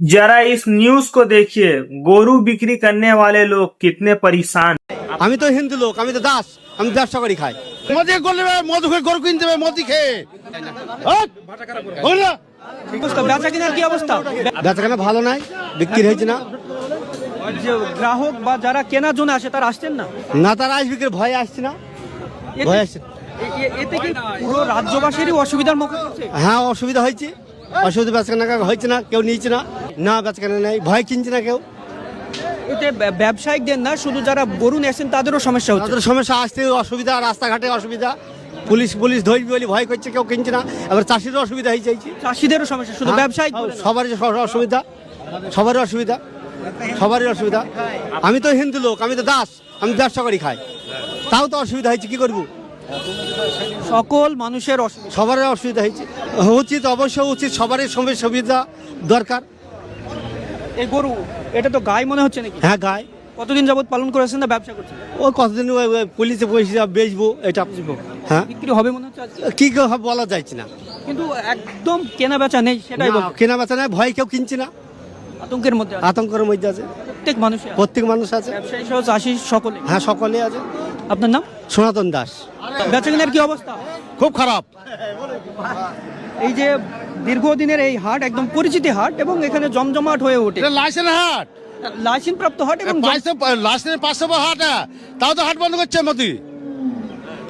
जरा इस न्यूज को देखिए। गोरू बिक्री करने वाले लोग कितने परेशान। আমি তো হিন্দু লোক, আমি তো দাস, আমি ব্যবসা করি খাই। মোদি করলে মধু খেয়ে গরু কিনতে হবে, মোদি খেয়ে বেচা কেনার কি অবস্থা? বেচা কেনা ভালো নাই, বিক্রি হয়েছে না। যে গ্রাহক বা যারা কেনার জন্য আসে তারা আসছেন না। না, তারা আসবে কি ভয়ে আসছে না, ভয়ে আসছে। এতে কি পুরো রাজ্যবাসীরই অসুবিধার মুখে পড়ছে? হ্যাঁ, অসুবিধা হয়েছে, অসুবিধা বেচা কেনা হয়েছে না, কেউ নিয়েছে না, না বেচা কেনা নেই, ভয় কিনছে না কেউ। এতে ব্যবসায়িকদের না, শুধু যারা গরু নিয়েছেন তাদেরও সমস্যা হচ্ছে। তাদের সমস্যা, আসতে অসুবিধা, রাস্তাঘাটে অসুবিধা, পুলিশ ধরবে বলে ভয় করছে, কেউ কিনছে না। এবার চাষিরও অসুবিধা হয়েছে, চাষিদেরও সমস্যা, শুধু ব্যবসায়িক সবারই অসুবিধা, সবারই অসুবিধা, সবারই অসুবিধা। আমি তো হিন্দু লোক, আমি তো দাস, আমি ব্যবসা করি খাই, তাও তো অসুবিধা হয়েছে, কি করবো? সকল মানুষের অসুবিধা, সবারই অসুবিধা হয়েছে। উচিত, অবশ্যই উচিত, সবারই সুবিধা দরকার। এই গরু এটা তো গায়ে মনে হচ্ছে নাকি? হ্যাঁ, গায়ে। কতদিন যাবত পালন করেছেন না ব্যবসা করছেন? ও কতদিন পুলিশে পয়সা বেচবো, এটা হ্যাঁ, বিক্রি হবে মনে হচ্ছে আজকে? কি হবে বলা যাচ্ছে না, কিন্তু একদম কেনা বেচা নেই, সেটাই না, বলবো। কেনা বেচা নেই, ভয় কেউ কিনছে না, আতঙ্কের মধ্যে আছে। আতঙ্কের মধ্যে আছে প্রত্যেক মানুষ আছে। ব্যবসায়ী সহ চাষি সকলে। হ্যাঁ, সকলে আছে। আপনার নাম? সনাতন দাস। বেচা কেনার কি অবস্থা? খুব খারাপ। এই যে দীর্ঘদিনের এই হাট একদম পরিচিতি হাট এবং এখানে জমজমাট হয়ে ওঠে। লাইসেন্স হাট, লাইসেন্স প্রাপ্ত হাট এবং লাইসেন্স 500 হাট, তাও তো হাট বন্ধ করছে মোদি।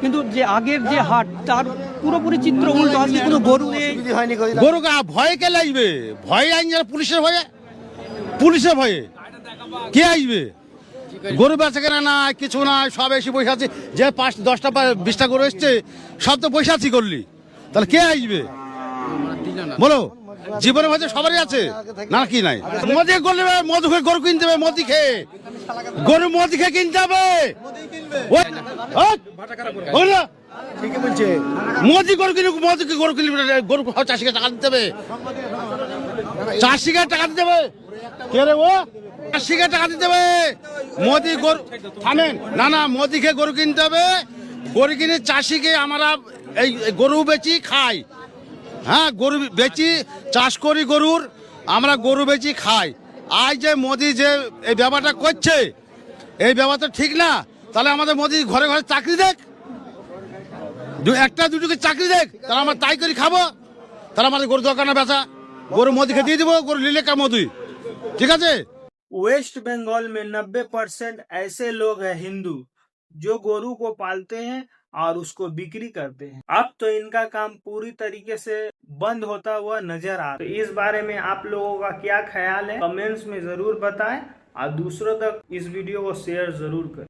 কিন্তু যে আগের যে হাট তার পুরোপুরি চিত্র উল্টো। আজকে কোনো গরু নেই। গরু ভয়ে কে লাগবে? ভয় আইন যারা, পুলিশের ভয়ে, পুলিশের ভয়ে কে আসবে? গরু বেচা কেনা না, কিছু না, সব এসে বসে আছে। যে 5-10টা 20টা গরু এসছে, সব তো বসে আছি করলি, তাহলে কে আসবে বলো? জীবনের মধ্যে সবারই আছে না, কি নাই? মোদি করলে মধু খেয়ে গরু কিনতে হবে, মোদি খেয়ে গরু, মোদি খেয়ে কিনতে হবে। মোদি গরু কিনে, মোদি গরু কিনলে গরু চাষিকে টাকা দিতে হবে, চাষিকে টাকা দিতে হবে। কে রে ও? চাষিকে টাকা দিতে হবে। মোদি গরু থামেন না, না, মোদিকে গরু কিনতে হবে। গরু কিনে চাষিকে আমরা এই গরু বেচি খাই। হ্যাঁ, গরু বেচি, চাষ করি গরুর, আমরা গরু বেচি খাই। আজ যে মোদি যে এই ব্যাপারটা করছে, এই ব্যাপারটা ঠিক না। তাহলে আমাদের মোদি ঘরে ঘরে চাকরি দেখ, একটা দুটোকে চাকরি দেখ, তাহলে আমরা তাই করে খাবো। তাহলে আমাদের গরু দরকার না বেচা, গরু মোদিকে দিয়ে দিব, গরু নিলে কা মোদি, ঠিক আছে। वेस्ट बंगाल में 90% ऐसे लोग हैं हिंदू जो गोरू को पालते हैं और उसको बिक्री करते हैं। अब तो इनका काम पूरी तरीके से बंद होता हुआ नजर आ रहा है। तो इस बारे में आप लोगों का क्या ख्याल है, कमेंट्स में जरूर बताएं और दूसरों तक इस वीडियो को शेयर जरूर करें।